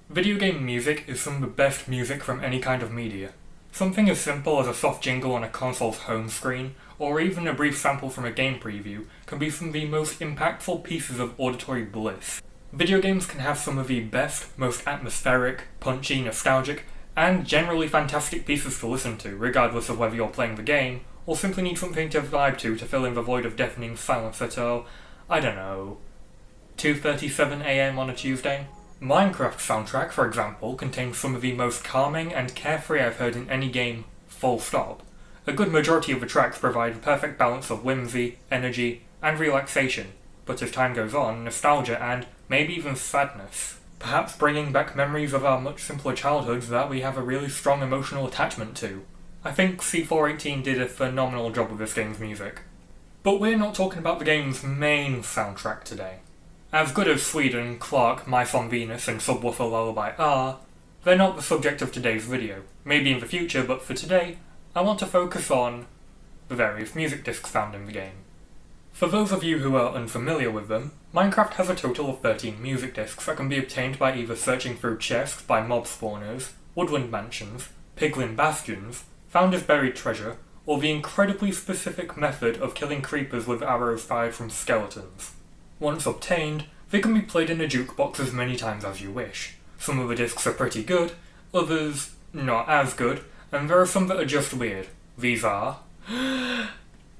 Video game music is some of the best music from any kind of media. Something as simple as a soft jingle on a console's home screen, or even a brief sample from a game preview, can be some of the most impactful pieces of auditory bliss. Video games can have some of the best, most atmospheric, punchy, nostalgic, and generally fantastic pieces to listen to, regardless of whether you're playing the game, or simply need something to vibe to fill in the void of deafening silence at, I don't know, 2:37 AM on a Tuesday? Minecraft's soundtrack, for example, contains some of the most calming and carefree I've heard in any game, full stop. A good majority of the tracks provide a perfect balance of whimsy, energy, and relaxation, but as time goes on, nostalgia and maybe even sadness. Perhaps bringing back memories of our much simpler childhoods that we have a really strong emotional attachment to. I think C418 did a phenomenal job with this game's music. But we're not talking about the game's main soundtrack today. As good as Sweden, Clark, Mice on Venus, and Subwoofer Lullaby are, they're not the subject of today's video. Maybe in the future, but for today, I want to focus on the various music discs found in the game. For those of you who are unfamiliar with them, Minecraft has a total of 13 music discs that can be obtained by either searching through chests by mob spawners, woodland mansions, piglin bastions, founder's buried treasure, or the incredibly specific method of killing creepers with arrows fired from skeletons. Once obtained, they can be played in a jukebox as many times as you wish. Some of the discs are pretty good, others not as good, and there are some that are just weird. These are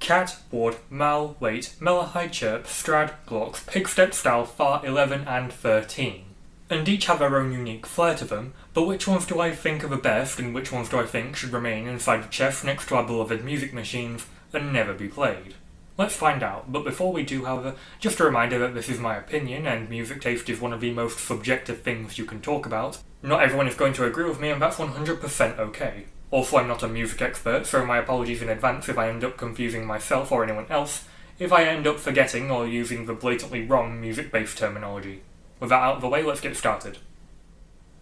Cat, Ward, Mal, Wait, Mellohi, Chirp, Strad, Blocks, Pigstep, Style, Far, 11 and 13. And each have their own unique flair to them, but which ones do I think are the best and which ones do I think should remain inside the chest next to our beloved music machines and never be played? Let's find out, but before we do, however, just a reminder that this is my opinion, and music taste is one of the most subjective things you can talk about. Not everyone is going to agree with me, and that's 100% okay. Also, I'm not a music expert, so my apologies in advance if I end up confusing myself or anyone else, if I end up forgetting or using the blatantly wrong music-based terminology. With that out of the way, let's get started.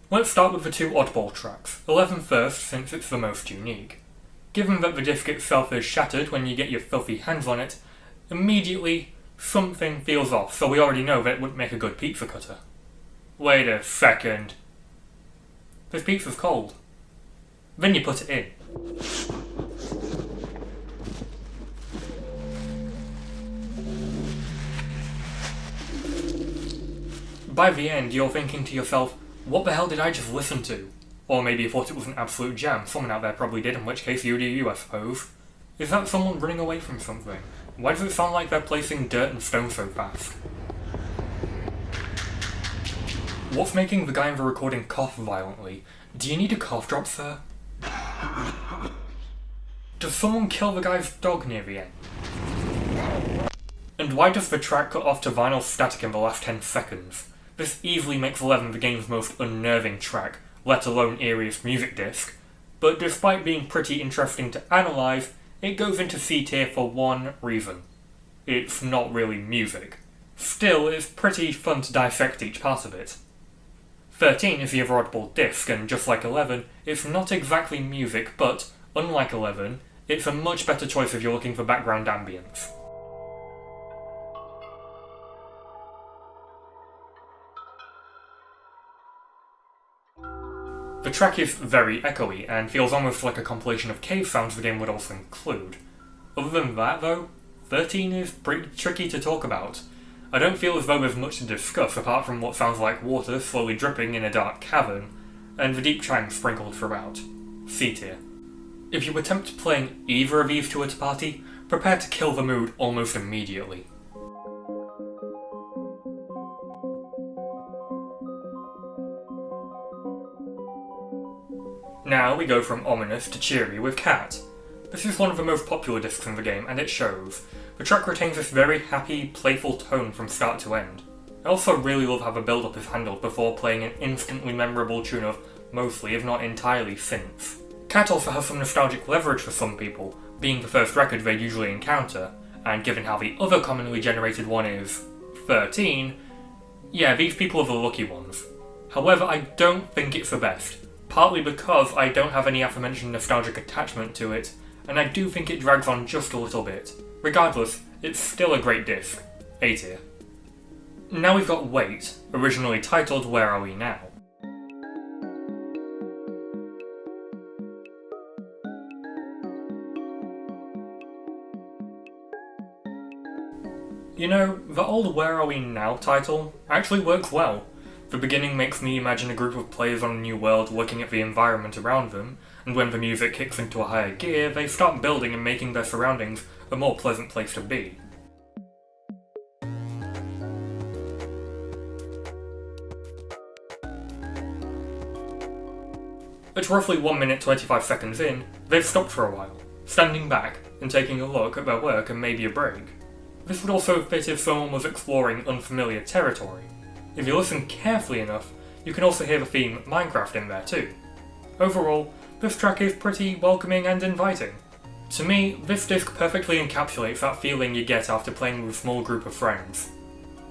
Let's start with the two oddball tracks, 11 first since it's the most unique. Given that the disc itself is shattered when you get your filthy hands on it, immediately, something feels off, so we already know that it wouldn't make a good pizza cutter. Wait a second. This pizza's cold. Then you put it in. By the end, you're thinking to yourself, what the hell did I just listen to? Or maybe you thought it was an absolute jam. Someone out there probably did, in which case you do you, I suppose. Is that someone running away from something? Why does it sound like they're placing dirt and stone so fast? What's making the guy in the recording cough violently? Do you need a cough drop, sir? Does someone kill the guy's dog near the end? And why does the track cut off to vinyl static in the last 10 seconds? This easily makes 11 the game's most unnerving track, let alone eeriest music disc, but despite being pretty interesting to analyse, it goes into C tier for one reason. It's not really music. Still, it's pretty fun to dissect each part of it. 13 is the other oddball disc, and just like 11, it's not exactly music, but, unlike 11, it's a much better choice if you're looking for background ambience. The track is very echoey, and feels almost like a compilation of cave sounds the game would also include. Other than that though, 13 is pretty tricky to talk about. I don't feel as though there's much to discuss apart from what sounds like water slowly dripping in a dark cavern, and the deep chimes sprinkled throughout. C tier. If you attempt playing either of these two at a party, prepare to kill the mood almost immediately. Now we go from ominous to cheery with Cat. This is one of the most popular discs in the game, and it shows. The track retains this very happy, playful tone from start to end. I also really love how the build-up is handled before playing an instantly memorable tune of mostly, if not entirely, synths. Cat also has some nostalgic leverage for some people, being the first record they usually encounter, and given how the other commonly generated one is 13, yeah, these people are the lucky ones. However, I don't think it's the best. Partly because I don't have any aforementioned nostalgic attachment to it, and I do think it drags on just a little bit. Regardless, it's still a great disc. A tier. Now we've got Wait, originally titled Where Are We Now? You know, the old Where Are We Now title actually works well. The beginning makes me imagine a group of players on a new world looking at the environment around them, and when the music kicks into a higher gear, they start building and making their surroundings a more pleasant place to be. At roughly 1 minute 25 seconds in, they've stopped for a while, standing back and taking a look at their work and maybe a break. This would also fit if someone was exploring unfamiliar territory. If you listen carefully enough, you can also hear the theme Minecraft in there too. Overall, this track is pretty welcoming and inviting. To me, this disc perfectly encapsulates that feeling you get after playing with a small group of friends.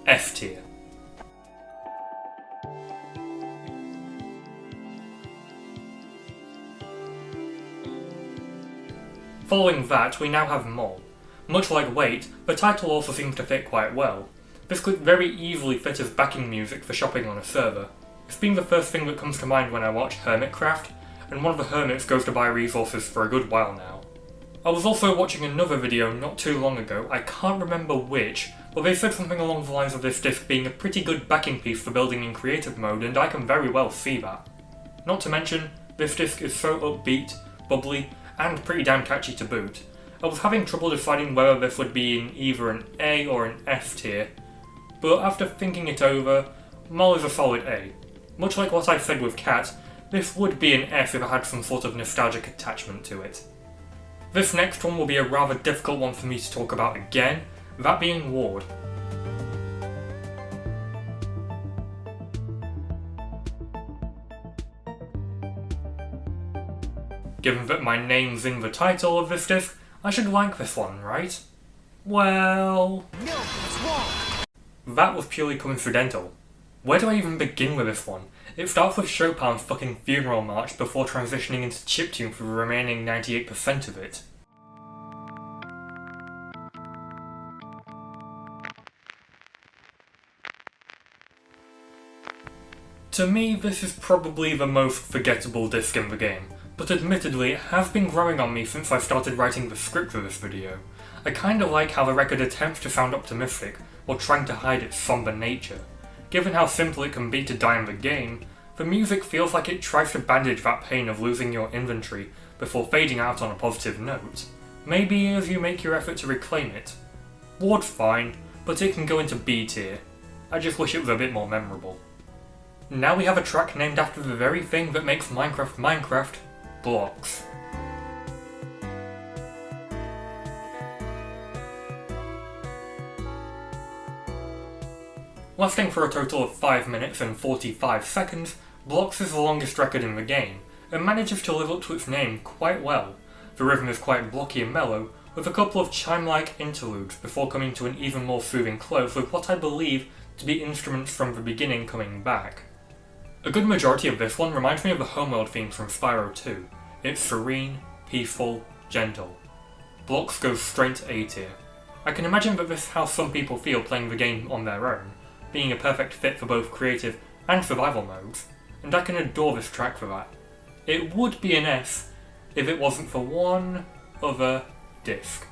F tier. Following that, we now have Mole. Much like Wait, the title also seems to fit quite well. This could very easily fit as backing music for shopping on a server. It's been the first thing that comes to mind when I watch Hermitcraft, and one of the hermits goes to buy resources for a good while now. I was also watching another video not too long ago, I can't remember which, but they said something along the lines of this disc being a pretty good backing piece for building in creative mode, and I can very well see that. Not to mention, this disc is so upbeat, bubbly, and pretty damn catchy to boot. I was having trouble deciding whether this would be in either an A or an F tier, but after thinking it over, Mole is a solid A. Much like what I said with Cat, this would be an F if I had some sort of nostalgic attachment to it. This next one will be a rather difficult one for me to talk about again, that being Ward. Given that my name's in the title of this disc, I should like this one, right? Well... No, that's wrong! That was purely coincidental. Where do I even begin with this one? It starts with Chopin's fucking funeral march before transitioning into chiptune for the remaining 98% of it. To me, this is probably the most forgettable disc in the game, but admittedly it has been growing on me since I started writing the script for this video. I kinda like how the record attempts to sound optimistic, while trying to hide its somber nature. Given how simple it can be to die in the game, the music feels like it tries to bandage that pain of losing your inventory before fading out on a positive note. Maybe as you make your effort to reclaim it. Ward's fine, but it can go into B tier. I just wish it was a bit more memorable. Now we have a track named after the very thing that makes Minecraft Minecraft, blocks. Lasting for a total of 5 minutes and 45 seconds, Blocks is the longest record in the game, and manages to live up to its name quite well. The rhythm is quite blocky and mellow, with a couple of chime-like interludes before coming to an even more soothing close with what I believe to be instruments from the beginning coming back. A good majority of this one reminds me of the Homeworld theme from Spyro 2. It's serene, peaceful, gentle. Blocks goes straight to A tier. I can imagine that this is how some people feel playing the game on their own, being a perfect fit for both creative and survival modes, and I can adore this track for that. It would be an S if it wasn't for one other disc.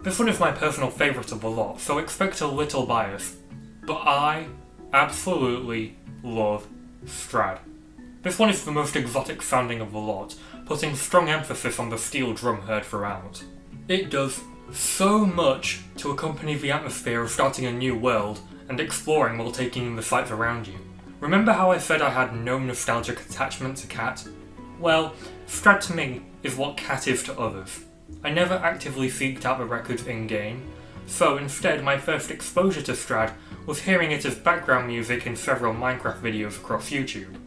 This one is my personal favourite of the lot, so expect a little bias, but I absolutely love Strad. This one is the most exotic sounding of the lot, putting strong emphasis on the steel drum heard throughout. It does so much to accompany the atmosphere of starting a new world and exploring while taking in the sights around you. Remember how I said I had no nostalgic attachment to Cat? Well, Strad to me is what Cat is to others. I never actively seeked out the records in-game, so instead my first exposure to Strad was hearing it as background music in several Minecraft videos across YouTube.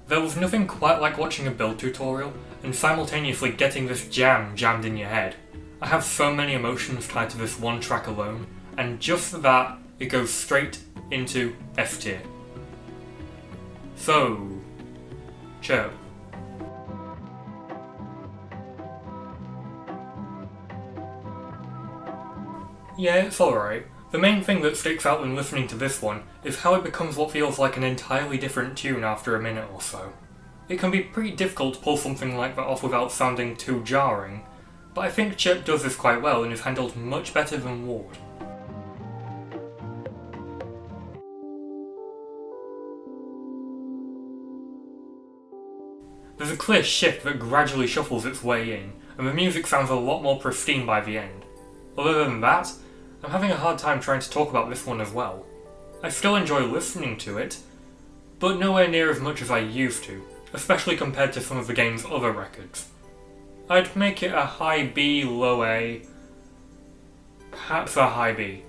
There was nothing quite like watching a build tutorial and simultaneously getting this jam jammed in your head. I have so many emotions tied to this one track alone, and just for that, it goes straight into F tier. So, chirp. Yeah, it's alright. The main thing that sticks out when listening to this one is how it becomes what feels like an entirely different tune after a minute or so. It can be pretty difficult to pull something like that off without sounding too jarring, but I think Chip does this quite well and is handled much better than Ward. There's a clear shift that gradually shuffles its way in, and the music sounds a lot more pristine by the end. Other than that, I'm having a hard time trying to talk about this one as well. I still enjoy listening to it, but nowhere near as much as I used to, especially compared to some of the game's other records. I'd make it a high B, low A, perhaps a high B.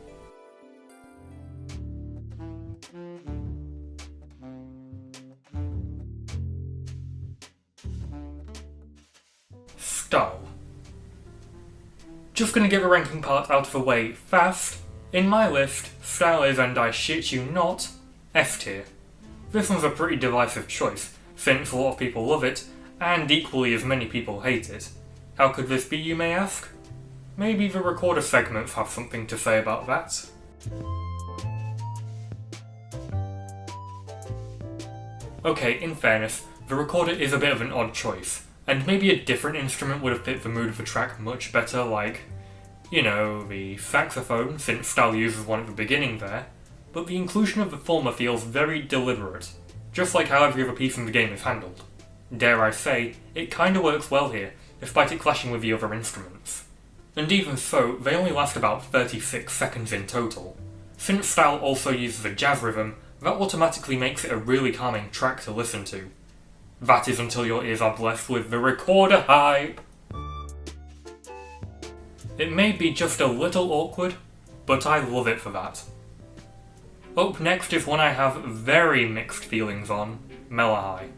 Style. Just gonna get the ranking part out of the way fast. In my list, style is, and I shit you not, F tier. This one's a pretty divisive choice, since a lot of people love it, and equally as many people hate it. How could this be, you may ask? Maybe the recorder segments have something to say about that. Okay, in fairness, the recorder is a bit of an odd choice, and maybe a different instrument would have fit the mood of the track much better, like, you know, the saxophone, since style uses one at the beginning there, but the inclusion of the former feels very deliberate, just like how every other piece in the game is handled. Dare I say, it kinda works well here, despite it clashing with the other instruments. And even so, they only last about 36 seconds in total. Since style also uses a jazz rhythm, that automatically makes it a really calming track to listen to. That is until your ears are blessed with the recorder hype! It may be just a little awkward, but I love it for that. Up next is one I have very mixed feelings on, Mellohi.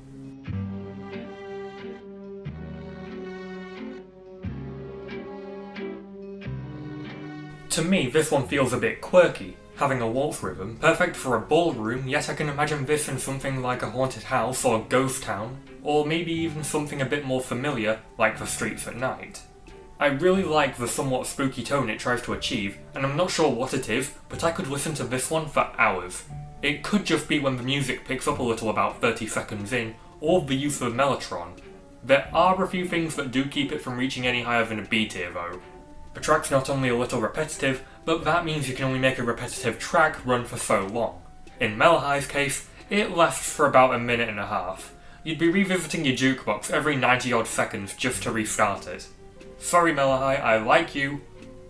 To me, this one feels a bit quirky, having a waltz rhythm, perfect for a ballroom, yet I can imagine this in something like a haunted house or ghost town, or maybe even something a bit more familiar, like the streets at night. I really like the somewhat spooky tone it tries to achieve, and I'm not sure what it is, but I could listen to this one for hours. It could just be when the music picks up a little about 30 seconds in, or the use of mellotron. There are a few things that do keep it from reaching any higher than a B tier though. The track's not only a little repetitive, but that means you can only make a repetitive track run for so long. In Mellohi's case, it lasts for about a minute and a half. You'd be revisiting your jukebox every 90 odd seconds just to restart it. Sorry Mellohi, I like you,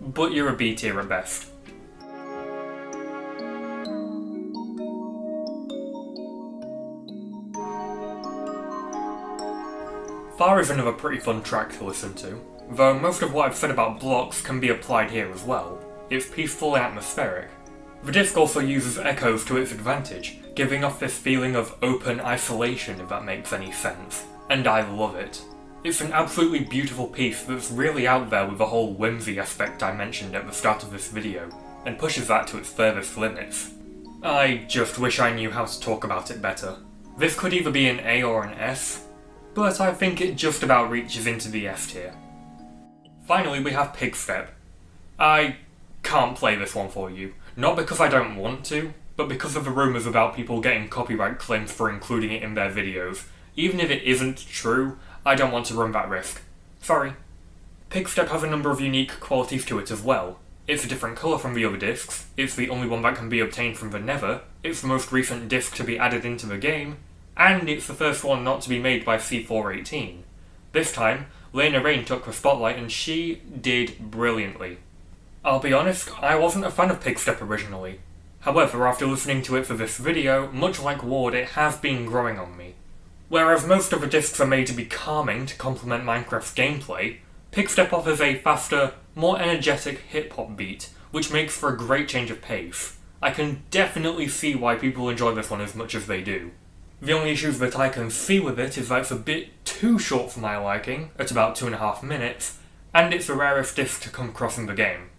but you're a B tier at best. Far is another pretty fun track to listen to, though most of what I've said about blocks can be applied here as well. It's peaceful and atmospheric. The disc also uses echoes to its advantage, giving off this feeling of open isolation, if that makes any sense, and I love it. It's an absolutely beautiful piece that's really out there with the whole whimsy aspect I mentioned at the start of this video, and pushes that to its furthest limits. I just wish I knew how to talk about it better. This could either be an A or an S, but I think it just about reaches into the F tier. Finally, we have Pigstep. I can't play this one for you, not because I don't want to, but because of the rumours about people getting copyright claims for including it in their videos. Even if it isn't true, I don't want to run that risk. Sorry. Pigstep has a number of unique qualities to it as well. It's a different colour from the other discs, it's the only one that can be obtained from the Nether, it's the most recent disc to be added into the game, and it's the first one not to be made by C418. This time, Lena Raine took the spotlight and she did brilliantly. I'll be honest, I wasn't a fan of Pigstep originally. However, after listening to it for this video, much like Ward, it has been growing on me. Whereas most of the discs are made to be calming to complement Minecraft's gameplay, Pigstep offers a faster, more energetic hip-hop beat, which makes for a great change of pace. I can definitely see why people enjoy this one as much as they do. The only issues that I can see with it is that it's a bit too short for my liking, at about 2.5 minutes, and it's the rarest disc to come across in the game.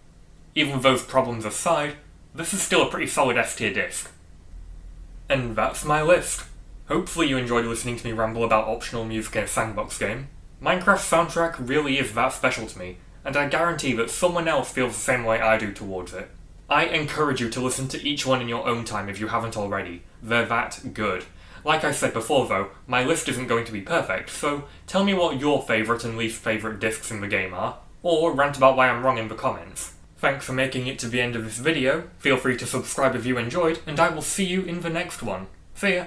Even with those problems aside, this is still a pretty solid F tier disc. And that's my list. Hopefully you enjoyed listening to me ramble about optional music in a sandbox game. Minecraft's soundtrack really is that special to me, and I guarantee that someone else feels the same way I do towards it. I encourage you to listen to each one in your own time if you haven't already. They're that good. Like I said before though, my list isn't going to be perfect, so tell me what your favourite and least favourite discs in the game are, or rant about why I'm wrong in the comments. Thanks for making it to the end of this video, feel free to subscribe if you enjoyed, and I will see you in the next one. See ya!